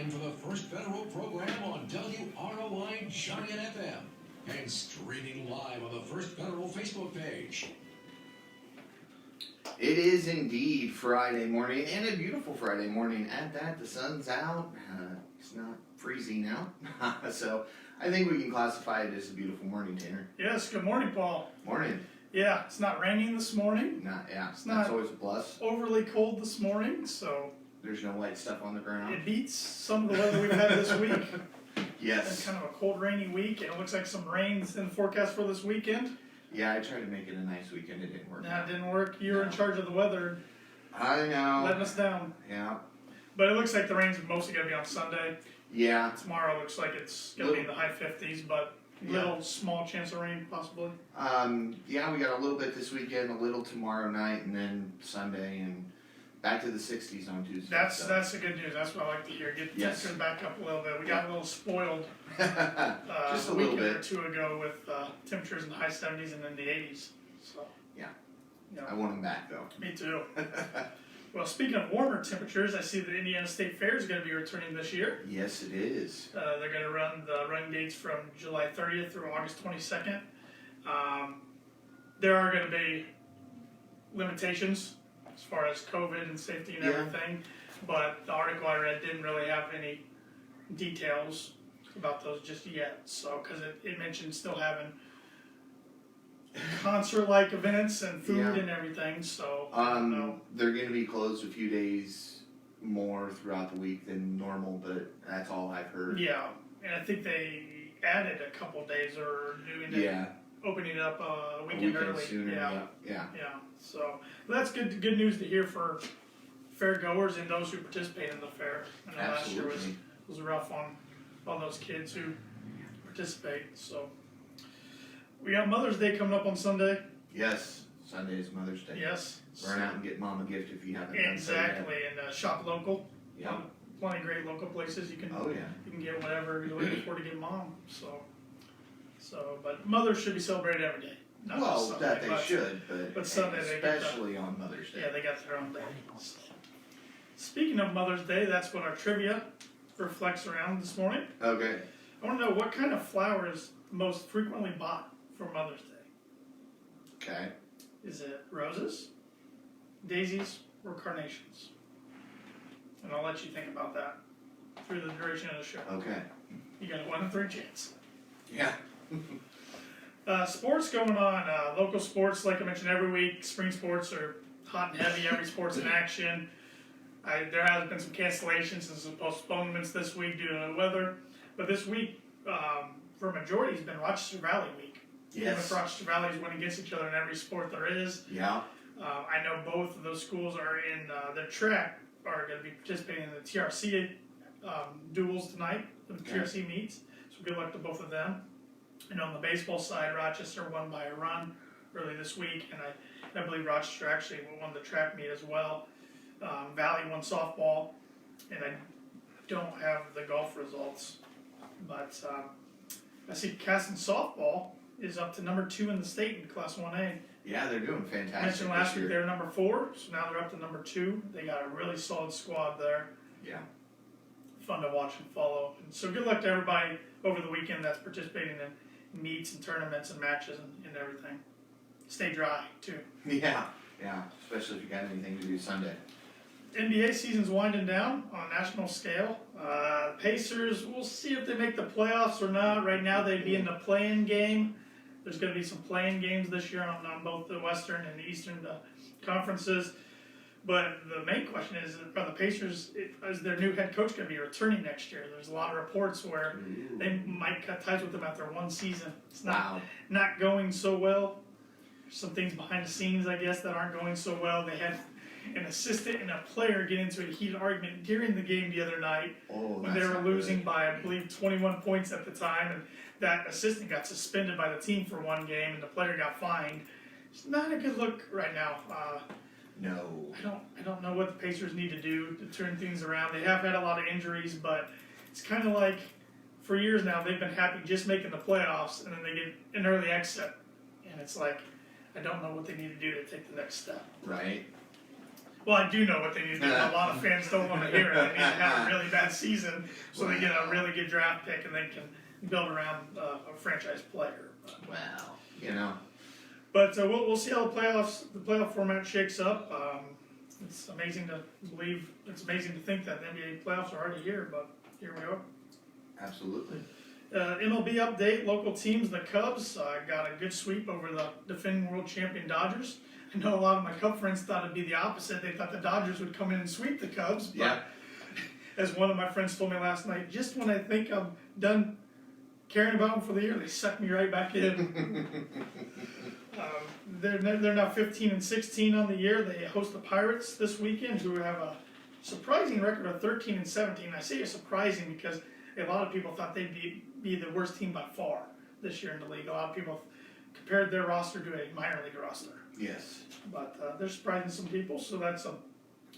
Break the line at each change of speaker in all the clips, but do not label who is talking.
time for the first federal program on WROI Giant FM and streaming live on the First Federal Facebook page.
It is indeed Friday morning, and a beautiful Friday morning. At that, the sun's out. It's not freezing now. So I think we can classify it as a beautiful morning, Tanner.
Yes, good morning, Paul.
Morning.
Yeah, it's not raining this morning.
That's
not
always a plus.
Overly cold this morning, so
There's no white stuff on the ground.
it beats some of the weather we've had this week.
Yes.
It's kind of a cold, rainy week, and it looks like some rain's in the forecast for this weekend.
Yeah, I tried to make it a nice weekend. It didn't work.
Nah, it didn't work. You were in charge of the weather,
I know.
letting us down.
Yeah.
But it looks like the rain's mostly going to be on Sunday.
Yeah.
Tomorrow looks like it's going to be in the high 50s, but little small chance of rain possibly.
Yeah, we got a little bit this weekend, a little tomorrow night, and then Sunday, and back to the 60s on Tuesday.
That's the good news. That's what I like to hear. Get the temperature back up a little bit. We got a little spoiled
Just a
a
little
weekend or
bit.
two ago with temperatures in the high 70s and in the 80s. So
Yeah.
yeah.
I want them back though.
Me too. Well, speaking of warmer temperatures, I see that Indiana State Fair is going to be returning this year.
Yes, it is.
They're going to run the running dates from July 30th through August 22nd. There are going to be limitations as far as COVID and safety and everything, but the article I read didn't really have any details about those just yet. So, because it mentioned still having concert-like events and food and everything, so I don't know.
They're going to be closed a few days more throughout the week than normal, but that's all I've heard.
Yeah, and I think they added a couple days or doing it, opening it up a weekend early.
Sooner, yeah.
So that's good news to hear for fair goers and those who participate in the fair. I know last year was rough on those kids who participate. So we got Mother's Day coming up on Sunday.
Yes, Sunday is Mother's Day.
Yes.
Run out and get Mom a gift if you haven't.
Exactly, and shop local.
Yeah.
Plenty of great local places you can. You can get whatever you're looking for to get Mom. So, but mothers should be celebrated every day. Not just Sunday,
that they should, but
Sunday
especially on Mother's Day.
Yeah, they got their own day. So, speaking of Mother's Day, that's what our trivia reflects around this morning.
Okay.
I want to know what kind of flower is most frequently bought for Mother's Day.
Okay.
Is it roses, daisies, or carnations? And I'll let you think about that through the duration of the show.
Okay.
You got a 1 in 3 chance.
Yeah.
Sports going on. Local sports, like I mentioned every week, spring sports are hot and heavy. Every sport's in action. There has been some cancellations and some postponements this week due to the weather. But this week, for a majority, has been Rochester Valley week.
Yes.
Rochester Valley is winning against each other in every sport there is.
Yeah.
I know both of those schools are in their track, are going to be participating in the TRC duels tonight, the TRC meets. So good luck to both of them. And on the baseball side, Rochester won by a run early this week, and I believe Rochester actually won the track meet as well. Valley won softball, and I don't have the golf results, but I see Caston softball is up to number 2 in the state in Class 1A.
Yeah, they're doing fantastic.
I mentioned last week they were number 4, so now they're up to number 2. They got a really solid squad there.
Yeah.
Fun to watch and follow. And so good luck to everybody over the weekend that's participating in meets and tournaments and matches and everything. Stay dry, too.
Yeah, especially if you got anything to do Sunday.
NBA season's winding down on a national scale. Pacers, we'll see if they make the playoffs or not. Right now they'd be in the play-in game. There's going to be some play-in games this year on both the Western and the Eastern conferences. But the main question is, are the Pacers, is their new head coach going to be returning next year? There's a lot of reports where they might cut ties with him after one season. It's not going so well. There's some things behind the scenes, I guess, that aren't going so well. They had an assistant and a player get into a heated argument during the game the other night when they were losing by, I believe, 21 points at the time. And that assistant got suspended by the team for one game, and the player got fined. It's not a good look right now.
No.
I don't know what the Pacers need to do to turn things around. They have had a lot of injuries, but it's kind of like for years now they've been happy just making the playoffs, and then they get an early exit, and it's like I don't know what they need to do to take the next step.
Right.
Well, I do know what they need to do. A lot of fans don't want to hear it. They need to have a really bad season so they get a really good draft pick and they can build around a franchise player.
Well, you know.
But we'll see how the playoff format shakes up. It's amazing to believe. It's amazing to think that the NBA playoffs are already here, but here we are.
Absolutely.
MLB update: local teams, the Cubs got a good sweep over the defending world champion Dodgers. I know a lot of my Cub friends thought it'd be the opposite. They thought the Dodgers would come in and sweep the Cubs. But
Yeah.
as one of my friends told me last night, just when I think I'm done caring about them for the year, they suck me right back in. They're now 15 and 16 on the year. They host the Pirates this weekend, who have a surprising record of 13 and 17. I say it's surprising because a lot of people thought they'd be the worst team by far this year in the league. A lot of people compared their roster to a minor league roster.
Yes.
But they're surprising some people, so that's a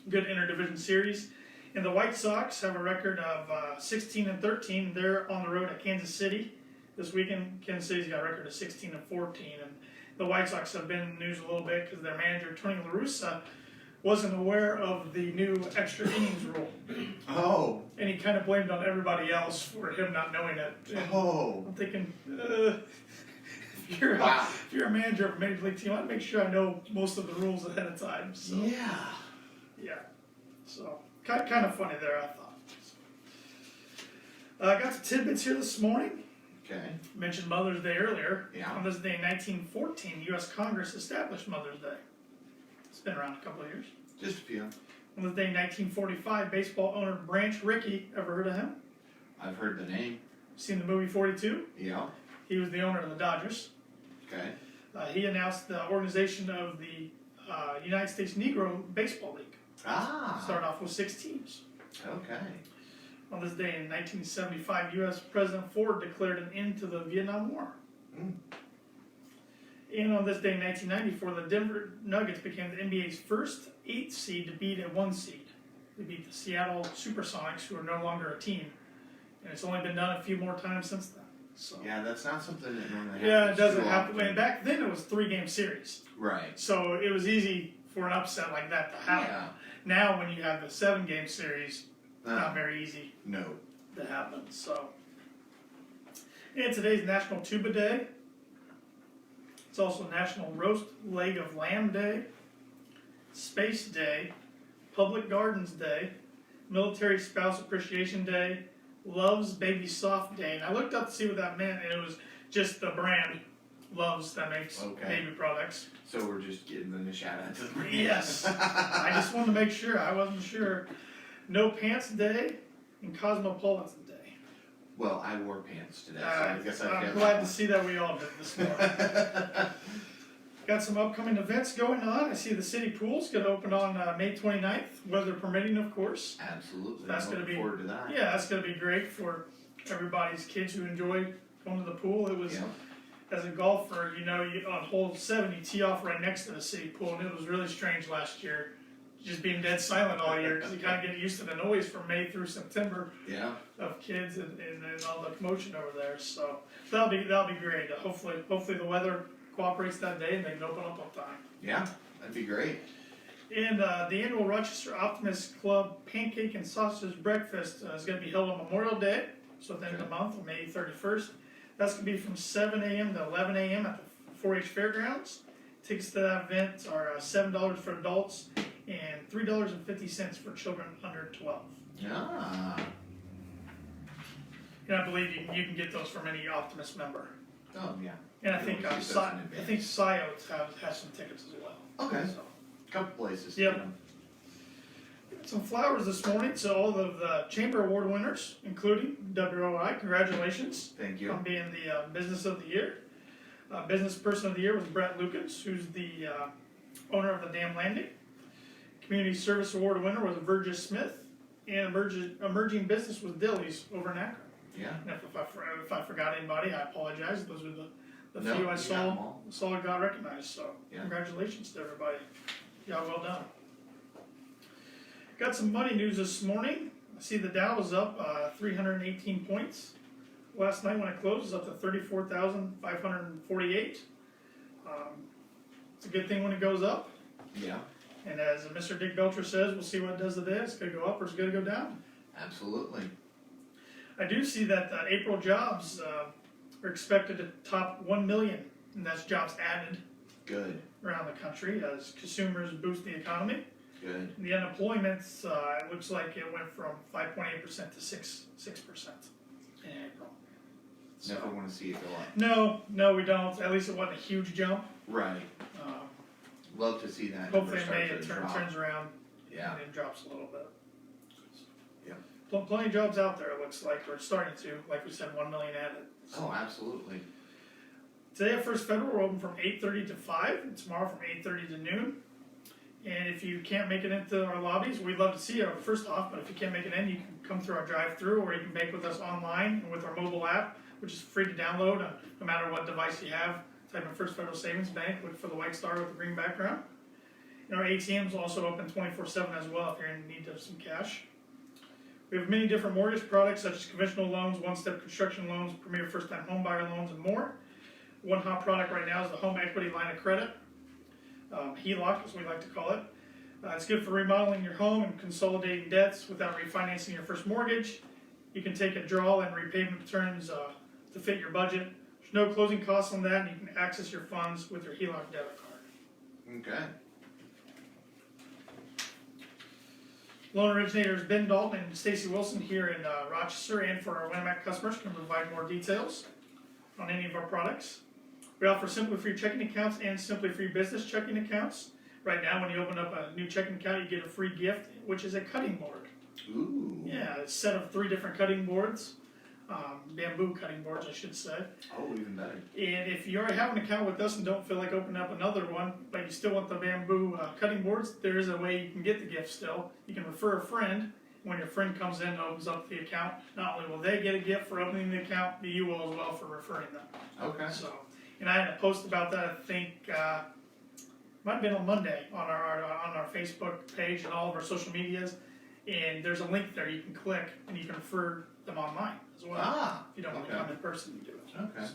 good interdivision series. And the White Sox have a record of 16 and 13. They're on the road at Kansas City this weekend. Kansas City's got a record of 16 and 14. And the White Sox have been in the news a little bit because their manager, Tony La Russa, wasn't aware of the new extra innings rule.
Oh.
And he kind of blamed on everybody else for him not knowing it. And
Oh.
I'm thinking, if you're a manager of a major league team, I'd make sure I know most of the rules ahead of time. So, yeah. So kind of funny there, I thought. I got some tidbits here this morning.
Okay.
Mentioned Mother's Day earlier.
Yeah.
On this day in 1914, U.S. Congress established Mother's Day. It's been around a couple of years.
Just a few.
On this day in 1945, baseball owner Branch Rickey, ever heard of him?
I've heard the name.
Seen the movie 42?
Yeah.
He was the owner of the Dodgers.
Okay.
He announced the organization of the United States Negro Baseball League.
Ah.
Started off with 6 teams.
Okay.
On this day in 1975, U.S. President Ford declared an end to the Vietnam War.
Mm.
And on this day in 1994, the Denver Nuggets became the NBA's first 8th seed to beat a 1 seed. They beat the Seattle Supersonics, who are no longer a team. And it's only been done a few more times since then. So.
Yeah, that's not something that normally happens.
Yeah, it doesn't
too
happen.
often.
And back then it was 3-game series.
Right.
So it was easy for an upset like that to happen.
Yeah.
Now when you have the 7-game series, not very easy
No.
to happen. So, and today's National Tuba Day. It's also National Roast Leg of Lamb Day, Space Day, Public Gardens Day, Military Spouse Appreciation Day, Love's Baby Soft Day. And I looked up to see what that meant, and it was just the brand Love's that makes baby products.
So we're just giving a shout out to the brand.
Yes. I just wanted to make sure. I wasn't sure. No Pants Day and Cosmopolitan Day.
Well, I wore pants today, so I guess
I'm glad to see that we all did this morning. Got some upcoming events going on. I see the city pool's going to open on May 29th, weather permitting, of course.
Absolutely.
That's
I'm
going to be
looking forward to that.
Yeah, that's going to be great for everybody's kids who enjoy going to the pool. It was, as a golfer, you know, on hole 7, you tee off right next to the city pool, and it was really strange last year. Just being dead silent all year because you kind of get used to the noise from May through September of kids and all the commotion over there. So that'll be great. Hopefully the weather cooperates that day and they can open up on time.
Yeah, that'd be great.
And the annual Rochester Optimist Club Pancake and Sausage Breakfast is going to be held on Memorial Day, so at the end of the month, on May 31st. That's going to be from 7 a.m. to 11 a.m. at the 4-H Fairgrounds. Tickets to that event are $7 for adults and $3.50 for children under 12.
Ah.
And I believe you can get those from any Optimist member.
Oh, yeah.
And I think Sciots has some tickets as well.
Okay.
So.
Couple places.
Yep. Some flowers this morning to all of the Chamber Award winners, including WOI. Congratulations.
Thank you.
On being the Business of the Year. Business Person of the Year was Brett Lukens, who's the owner of the Dam Landing. Community Service Award winner was Virgis Smith. And Emerging Business was Dilly's over in Akron.
Yeah.
And if I forgot anybody, I apologize. Those were the few I saw got recognized. So congratulations to everybody. Y'all well done. Got some money news this morning. I see the Dow was up 318 points. Last night when it closed, it was up to 34,548. It's a good thing when it goes up.
Yeah.
And as Mr. Dick Belcher says, we'll see what it does today. It's going to go up or it's going to go down.
Absolutely.
I do see that April jobs are expected to top 1 million, and that's jobs added
Good.
around the country as consumers boost the economy.
Good.
And the unemployment, it looks like it went from 5.8% to 6% in April. So,
Never want to see it go up.
no, we don't. At least it wasn't a huge jump.
Right.
Um,
Love to see that.
hopefully
number
in May
start
it
to drop.
turns around
Yeah.
and it drops a little bit.
Yeah.
Plenty of jobs out there, it looks like. We're starting to. Like we said, 1 million added.
Oh, absolutely.
Today at First Federal, we're open from 8:30 to 5, and tomorrow from 8:30 to noon. And if you can't make it into our lobbies, we'd love to see you first off, but if you can't make it in, you can come through our drive-thru, or you can bake with us online and with our mobile app, which is free to download no matter what device you have. Type in First Federal Savings Bank, look for the white star with the green background. And our ATM's also open 24/7 as well if you're in need of some cash. We have many different mortgage products such as conventional loans, one-step construction loans, premier first-time home buyer loans, and more. One hot product right now is the home equity line of credit, HELOC as we like to call it. It's good for remodeling your home and consolidating debts without refinancing your first mortgage. You can take a draw and repayment terms to fit your budget. There's no closing costs on that, and you can access your funds with your HELOC debit card.
Okay.
Loan originators Ben Dalton and Stacy Wilson here in Rochester, and for our Winamac customers can provide more details on any of our products. We offer Simply Free checking accounts and Simply Free business checking accounts. Right now, when you open up a new checking account, you get a free gift, which is a cutting board.
Ooh.
Yeah, a set of 3 different cutting boards, bamboo cutting boards, I should say.
Oh, even better.
And if you already have an account with us and don't feel like opening up another one, but you still want the bamboo cutting boards, there is a way you can get the gift still. You can refer a friend. When your friend comes in and opens up the account, not only will they get a gift for opening the account, but you will as well for referring them.
Okay.
So, and I had a post about that, I think, might have been on Monday on our Facebook page and all of our social medias. And there's a link there you can click and you can refer them online as well. If you don't want to come in person, you do it.
Okay.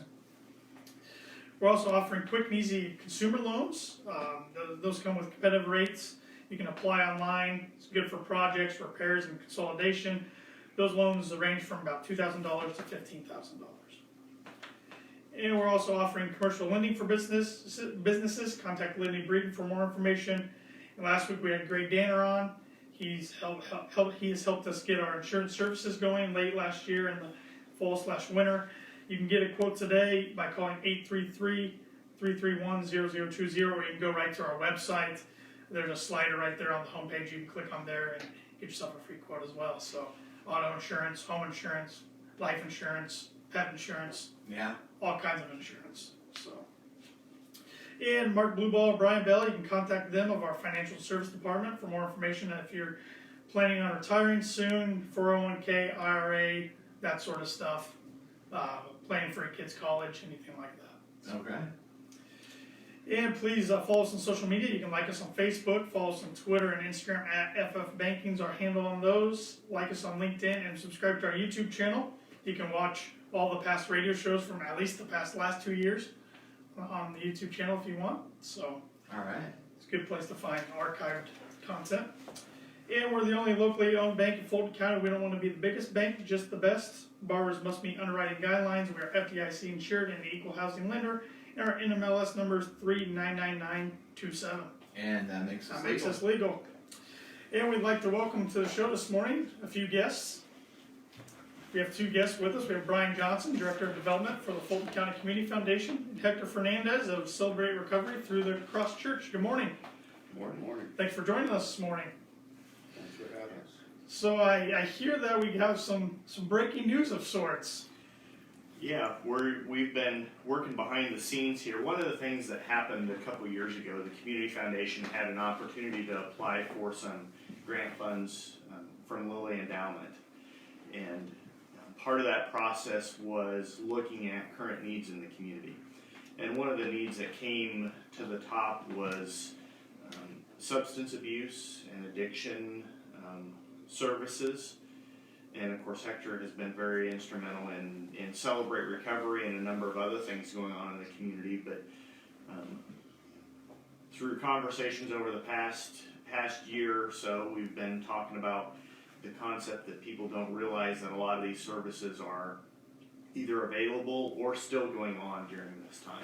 We're also offering quick and easy consumer loans. Those come with competitive rates. You can apply online. It's good for projects, repairs, and consolidation. Those loans range from about $2,000 to $15,000. And we're also offering commercial lending for businesses. Contact Lidney Breeden for more information. And last week we had Greg Danner on. He has helped us get our insurance services going late last year in the fall/winter. You can get a quote today by calling 833-331-0020, or you can go right to our website. There's a slider right there on the homepage. You can click on there and get yourself a free quote as well. So auto insurance, home insurance, life insurance, pet insurance,
Yeah.
all kinds of insurance. So, and Mark Blueball, Brian Bell, you can contact them of our financial service department for more information if you're planning on retiring soon, 401k, IRA, that sort of stuff, planning for a kid's college, anything like that.
Okay.
And please follow us on social media. You can like us on Facebook, follow us on Twitter and Instagram at FF Banking's our handle on those. Like us on LinkedIn and subscribe to our YouTube channel. You can watch all the past radio shows from at least the last 2 years on the YouTube channel if you want. So,
All right.
it's a good place to find archived content. And we're the only locally owned bank in Fulton County. We don't want to be the biggest bank, just the best. Borrowers must meet underwriting guidelines. We are FDIC insured and the equal housing lender. And our NMLS number is 399927.
And that makes us
That makes
legal.
us legal. And we'd like to welcome to the show this morning a few guests. We have 2 guests with us. We have Brian Johnson, Director of Development for the Fulton County Community Foundation, and Hector Fernandez of Celebrate Recovery through the Cross Church. Good morning.
Morning.
Thanks for joining us this morning.
Thanks for having us.
So I hear that we have some breaking news of sorts.
Yeah, we've been working behind the scenes here. One of the things that happened a couple years ago, the Community Foundation had an opportunity to apply for some grant funds from Lilly Endowment. And part of that process was looking at current needs in the community. And one of the needs that came to the top was substance abuse and addiction services. And of course, Hector has been very instrumental in Celebrate Recovery and a number of other things going on in the community. But through conversations over the past past year or so, we've been talking about the concept that people don't realize that a lot of these services are either available or still going on during this time.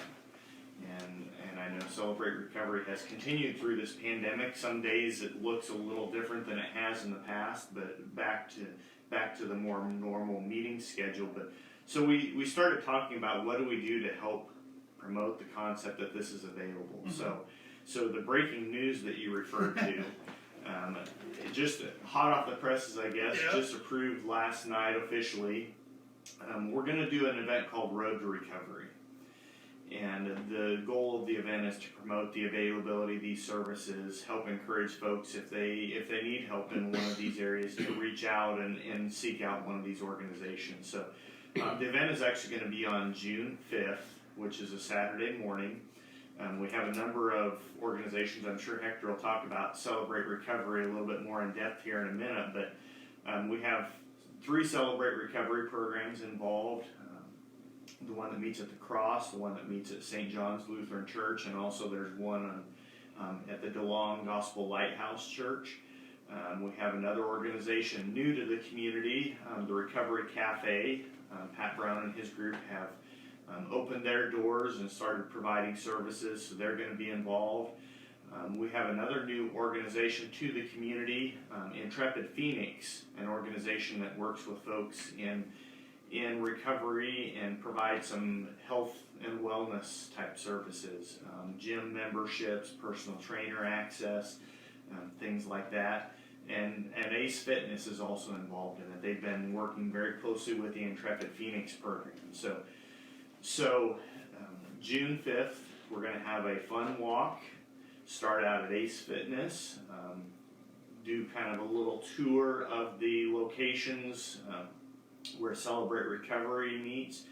And I know Celebrate Recovery has continued through this pandemic. Some days it looks a little different than it has in the past, but back to the more normal meeting schedule. But so we started talking about what do we do to help promote the concept that this is available.
Mm-hmm.
So the breaking news that you referred to, just hot off the presses, I guess,
Yeah.
just approved last night officially. We're going to do an event called Road to Recovery. And the goal of the event is to promote the availability of these services, help encourage folks if they need help in one of these areas to reach out and seek out one of these organizations. So the event is actually going to be on June 5th, which is a Saturday morning. We have a number of organizations. I'm sure Hector will talk about Celebrate Recovery a little bit more in depth here in a minute, but we have 3 Celebrate Recovery programs involved. The one that meets at the Cross, the one that meets at St. John's Lutheran Church, and also there's one at the DeLong Gospel Lighthouse Church. We have another organization new to the community, the Recovery Cafe. Pat Brown and his group have opened their doors and started providing services, so they're going to be involved. We have another new organization to the community, Intrepid Phoenix, an organization that works with folks in recovery and provide some health and wellness type services, gym memberships, personal trainer access, things like that. And Ace Fitness is also involved in it. They've been working very closely with the Intrepid Phoenix program. So June 5th, we're going to have a fun walk, start out at Ace Fitness, do kind of a little tour of the locations where Celebrate Recovery meets.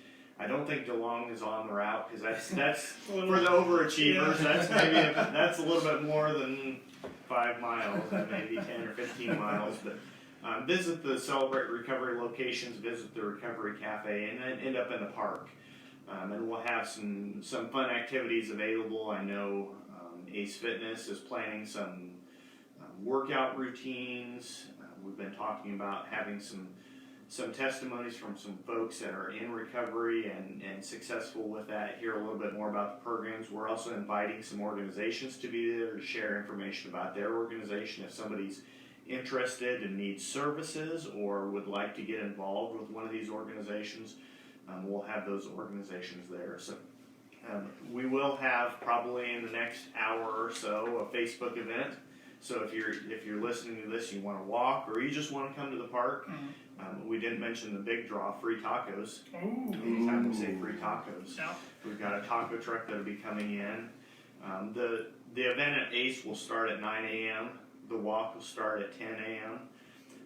I don't think DeLong is on the route because that's for the overachievers. Yeah. That's a little bit more than 5 miles, maybe 10 or 15 miles. But visit the Celebrate Recovery locations, visit the Recovery Cafe, and then end up in the park. And we'll have some fun activities available. I know Ace Fitness is planning some workout routines. We've been talking about having some testimonies from some folks that are in recovery and successful with that. Hear a little bit more about the programs. We're also inviting some organizations to be there to share information about their organization. If somebody's interested and needs services or would like to get involved with one of these organizations, we'll have those organizations there. So we will have probably in the next hour or so a Facebook event. So if you're listening to this, you want to walk or you just want to come to the park. We didn't mention the big draw, free tacos.
Ooh.
Anytime we say free tacos,
Yeah.
we've got a taco truck that'll be coming in. The event at Ace will start at 9 a.m. The walk will start at 10 a.m.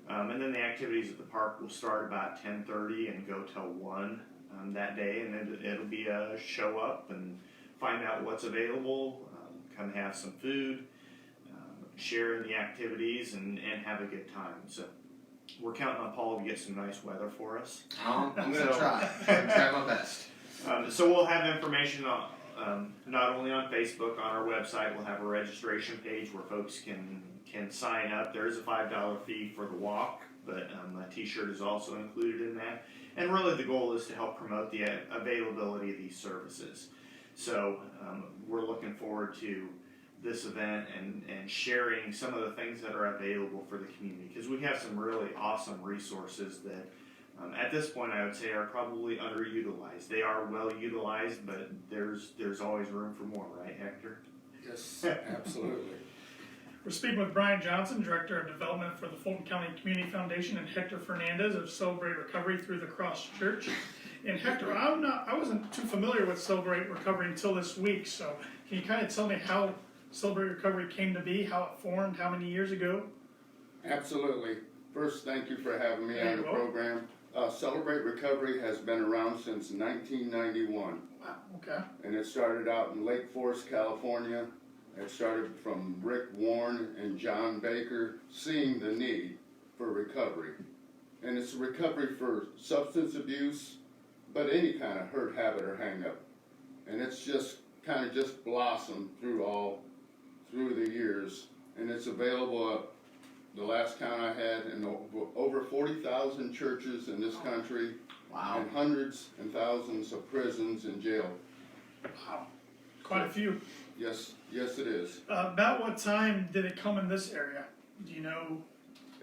And then the activities at the park will start about 10:30 and go till 1 that day. And then it'll be a show up and find out what's available, come have some food, share in the activities, and have a good time. So we're counting on Paul to get some nice weather for us.
I'm going to try. I'm trying my best.
So we'll have information on, not only on Facebook, on our website. We'll have a registration page where folks can sign up. There is a $5 fee for the walk, but a t-shirt is also included in that. And really the goal is to help promote the availability of these services. So we're looking forward to this event and sharing some of the things that are available for the community, because we have some really awesome resources that at this point I would say are probably underutilized. They are well utilized, but there's always room for more, right, Hector?
Yes, absolutely.
We're speaking with Brian Johnson, Director of Development for the Fulton County Community Foundation, and Hector Fernandez of Celebrate Recovery through the Cross Church. And Hector, I wasn't too familiar with Celebrate Recovery until this week, so can you kind of tell me how Celebrate Recovery came to be, how it formed, how many years ago?
Absolutely. First, thank you for having me on the program. Celebrate Recovery has been around since 1991.
Wow, okay.
And it started out in Lake Forest, California. It started from Rick Warren and John Baker seeing the need for recovery. And it's recovery for substance abuse, but any kind of hurt, habit, or hang-up. And it's just kind of just blossomed through the years. and it's available at the last count I had in over 40,000 churches in this country,
Wow.
and hundreds and thousands of prisons and jail.
Wow. Quite a few.
Yes, yes, it is.
About what time did it come in this area? Do you know?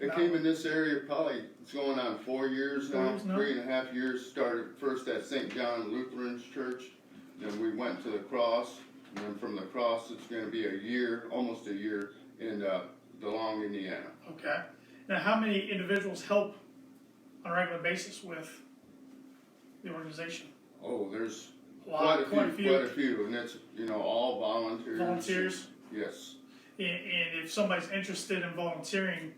It
No.
came in this area probably, it's going on 4 years
4
now,
years now?
3.5 years. Started first at St. John Lutheran Church, then we went to the Cross, and then from the Cross it's going to be a year, almost a year, in DeLong, Indiana.
Okay. Now, how many individuals help on a regular basis with the organization?
Oh, there's
A lot,
quite a few, and it's, all volunteers.
Volunteers.
Yes.
And if somebody's interested in volunteering,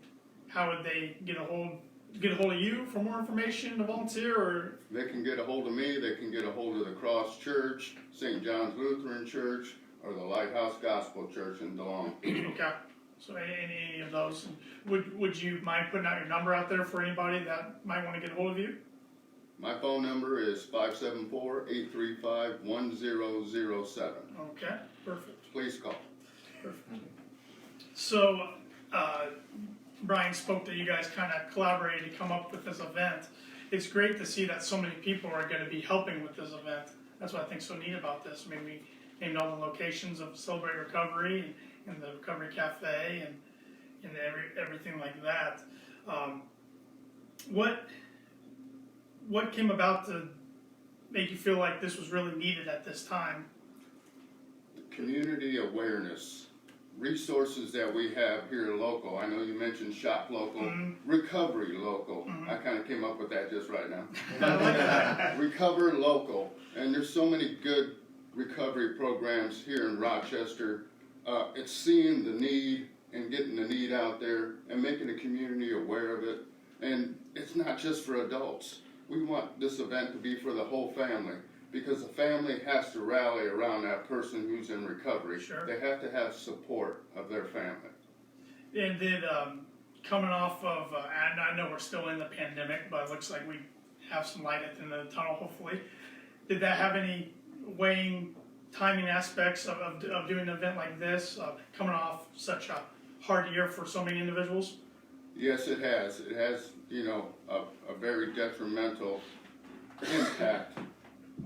how would they get a hold of you for more information to volunteer, or?
They can get a hold of me, they can get a hold of the Cross Church, St. John's Lutheran Church, or the Lighthouse Gospel Church in DeLong.
Okay. So any of those. Would you mind putting out your number out there for anybody that might want to get a hold of you?
My phone number is 574-835-1007.
Okay. Perfect.
Please call.
Perfect. So, Brian spoke that you guys kind of collaborated to come up with this event. It's great to see that so many people are going to be helping with this event. That's what I think so neat about this. I mean, we named all the locations of Celebrate Recovery and the Recovery Cafe and everything like that. What came about to make you feel like this was really needed at this time?
Community awareness. Resources that we have here local. I know you mentioned Shop Local, Recovery Local. I kind of came up with that just right now.
I like that.
Recover Local. And there's so many good recovery programs here in Rochester. It's seeing the need and getting the need out there and making the community aware of it. And it's not just for adults. We want this event to be for the whole family, because the family has to rally around that person who's in recovery.
Sure.
They have to have support of their family.
And did, coming off of, and I know we're still in the pandemic, but it looks like we have some light at the end of the tunnel, hopefully. Did that have any weighing timing aspects of doing an event like this, coming off such a hard year for so many individuals?
Yes, it has. It has, a very detrimental impact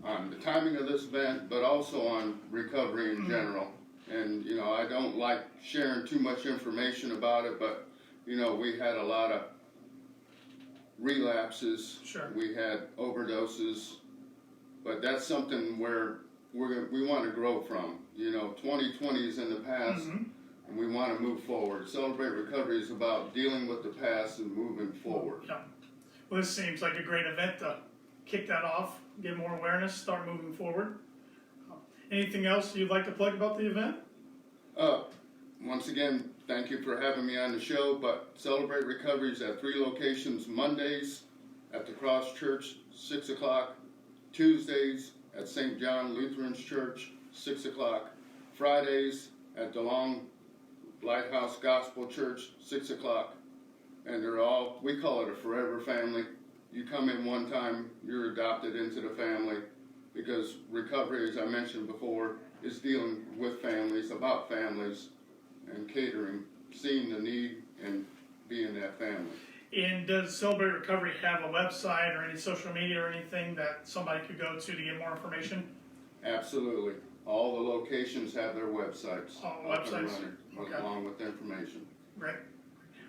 on the timing of this event, but also on recovery in general. And, I don't like sharing too much information about it, but, we had a lot of relapses.
Sure.
We had overdoses, but that's something where we want to grow from. 2020 is in the past, and we want to move forward. Celebrate Recovery is about dealing with the past and moving forward.
Yeah. Well, this seems like a great event to kick that off, get more awareness, start moving forward. Anything else you'd like to plug about the event?
Once again, thank you for having me on the show, but Celebrate Recovery is at 3 locations: Mondays at the Cross Church, 6 o'clock, Tuesdays at St. John Lutheran Church, 6 o'clock, Fridays at DeLong Lighthouse Gospel Church, 6 o'clock, and they're all, we call it a forever family. You come in one time, you're adopted into the family, because recovery, as I mentioned before, is dealing with families, about families, and catering, seeing the need and being that family.
And does Celebrate Recovery have a website or any social media or anything that somebody could go to get more information?
Absolutely. All the locations have their websites.
All the
up and
websites?
running,
Okay.
along with information.
Right.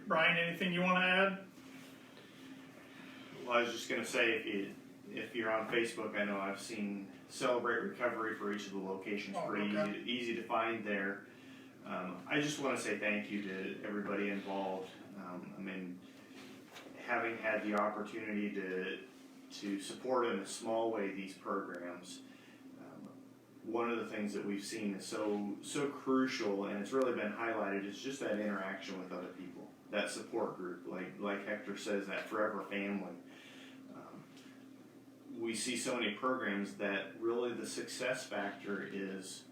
Brian, anything you want to add?
Well, I was just going to say, if you're on Facebook, I know I've seen Celebrate Recovery for each of the locations.
Oh,
Pretty
okay.
easy to find there. I just want to say thank you to everybody involved. Having had the opportunity to support in a small way these programs, one of the things that we've seen is so crucial, and it's really been highlighted, is just that interaction with other people, that support group, like Hector says, that forever family. We see so many programs that really the success factor is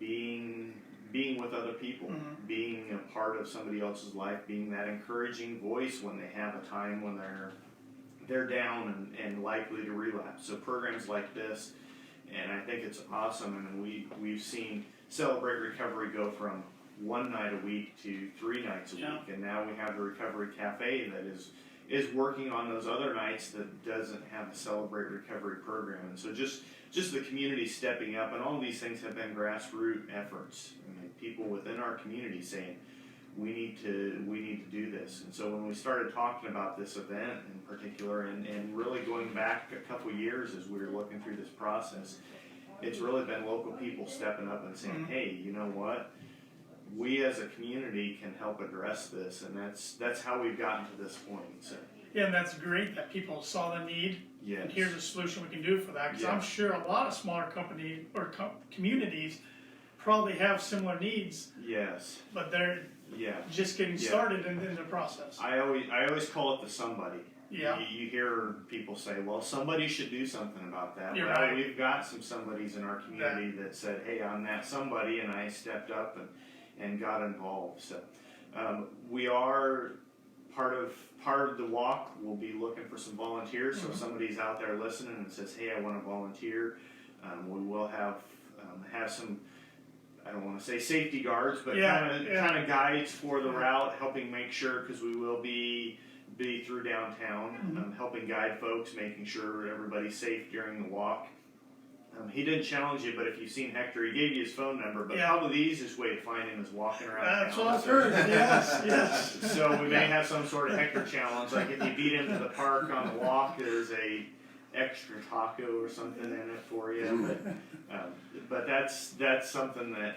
being with other people, being a part of somebody else's life, being that encouraging voice when they have a time when they're down and likely to relapse. So programs like this, and I think it's awesome. I mean, we've seen Celebrate Recovery go from 1 night a week to 3 nights a
Yeah.
week, and now we have the Recovery Cafe that is working on those other nights that doesn't have a Celebrate Recovery program. And so just the community stepping up, and all these things have been grassroots efforts. I mean, people within our community saying, we need to do this. And so when we started talking about this event in particular, and really going back a couple years as we were looking through this process, it's really been local people stepping up and saying, hey, you know what? We as a community can help address this, and that's how we've gotten to this point. So,
Yeah, and that's great that people saw the need.
yes.
And here's a solution we can do for that. Because
Yeah.
I'm sure a lot of smaller companies or communities probably have similar needs,
Yes.
but they're
Yeah.
just getting
Yeah.
started in the process.
I always call it the somebody.
Yeah.
You hear people say, well, somebody should do something about that.
You're
well,
right.
We've got some somebodies in our community that said, hey, I'm that somebody, and I stepped up and got involved. So we are part of the walk. We'll be looking for some volunteers. So if somebody's out there listening and says, hey, I want to volunteer, we will have some, I don't want to say safety guards, but kind of guides for the route, helping make sure, because we will be through downtown, helping guide folks, making sure everybody's safe during the walk. He didn't challenge you, but if you've seen Hector, he gave you his phone number, but probably the easiest way to find him is walking around
That's
town.
what I've heard. Yes.
So we may have some sort of Hector challenge, like if you beat him to the park on the walk, there's a extra taco or something in it for you. But that's something that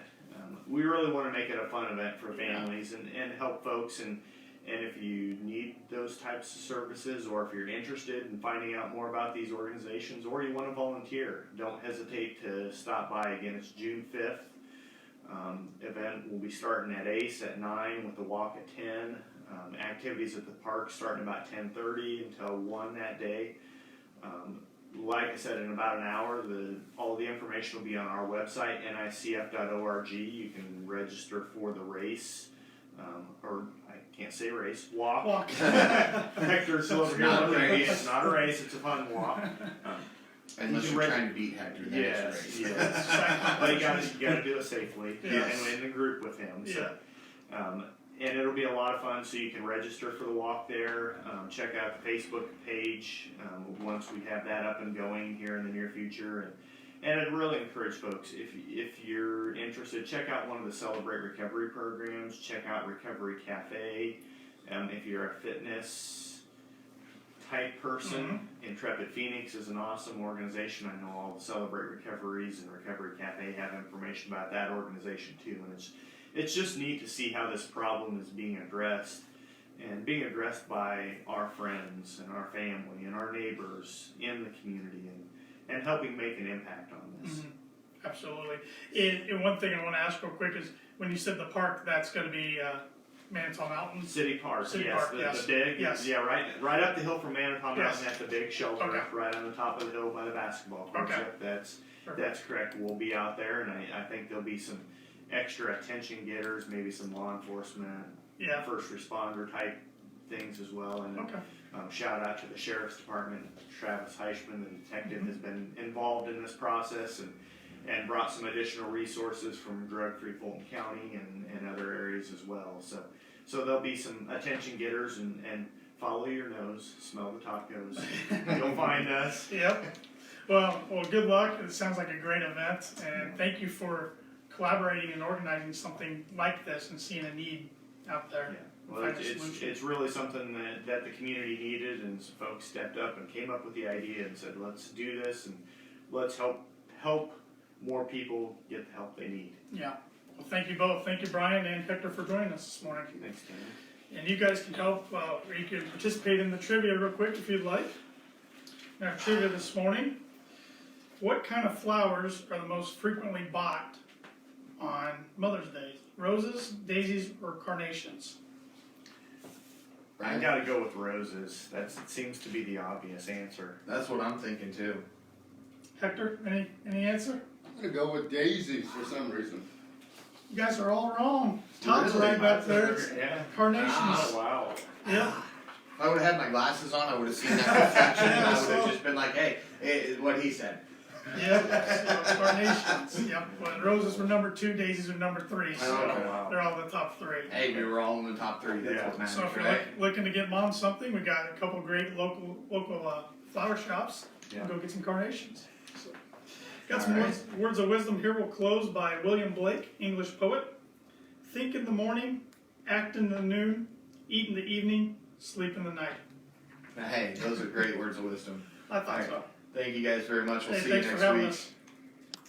we really want to make it a fun event for families and help folks. And if you need those types of services, or if you're interested in finding out more about these organizations, or you want to volunteer, don't hesitate to stop by. Again, it's June 5th. Event will be starting at ACE at 9 with the walk at 10. Activities at the park starting about 10:30 until 1 that day. Like I said, in about an hour, all the information will be on our website, nicf.org. You can register for the race, or I can't say race, walk. Hector's still over here
Not a
looking at me.
race.
It's not a race, it's a fun walk.
Unless you're trying to beat Hector, then it's a race.
Yes. But you gotta do it safely,
Yes.
and in a group with him. So. And it'll be a lot of fun, so you can register for the walk there. Check out the Facebook page once we have that up and going here in the near future. And I'd really encourage folks, if you're interested, check out one of the Celebrate Recovery programs. Check out Recovery Cafe. If you're a fitness type person, Intrepid Phoenix is an awesome organization. I know all the Celebrate Recoveries and Recovery Cafe have information about that organization too. And it's just neat to see how this problem is being addressed, and being addressed by our friends and our family and our neighbors in the community, and helping make an impact on this.
Absolutely. And one thing I want to ask real quick is, when you said the park, that's going to be Manitou Mountain?
City Park,
City
yes.
Park, yes.
The big,
Yes.
yeah, right up the hill from Manitou Mountain
Yes.
at the big shelter,
Okay.
right on the top of the hill by the basketball court.
Okay.
Yep, that's correct. We'll be out there, and I think there'll be some extra attention getters, maybe some law enforcement, first responder type things as well. And shout out to the Sheriff's Department. Travis Heichman, the detective, has been involved in this process and brought some additional resources from drug-free Fulton County and other areas as well. So there'll be some attention getters, and follow your nose, smell the tacos. You'll find us.
Yep. Well, good luck. It sounds like a great event, and thank you for collaborating and organizing something like this and seeing a need out there.
Yeah. Well, it's really something that the community needed, and some folks stepped up and came up with the idea and said, let's do this, and let's help more people get the help they need.
Yeah. Well, thank you both. Thank you, Brian and Hector, for joining us this morning.
Thanks, Tim.
And you guys can help, or you can participate in the trivia real quick if you'd like. Our trivia this morning: what kind of flowers are the most frequently bought on Mother's Day? Roses, daisies, or carnations?
I gotta go with roses. It seems to be the obvious answer.
That's what I'm thinking too.
Hector, any answer?
I'm gonna go with daisies for some reason.
You guys are all wrong. Todd's
Really?
right back there. It's
Yeah.
carnations.
Oh, wow.
Yep.
If I would have had my glasses on, I would have seen that reflection, and I would
so-
have just been like, hey, what he said.
Yep, so carnations, yep. When roses were number 2, daisies were number 3, so
Okay.
wow.
they're all the top 3.
Hey, we were all in the top 3. That's
Yeah.
what matters,
So if you're
right?
looking to get mom something, we got a couple great local flower shops.
Yeah.
Go get some carnations. So, got some
All right.
words of wisdom here. We'll close by William Blake, English poet. Think in the morning, act in the noon, eat in the evening, sleep in the night.
Hey, those are great words of wisdom.
I thought
All right.
so.
Thank you guys very much. We'll
Hey,
see you
thanks for
next
having
week.
us.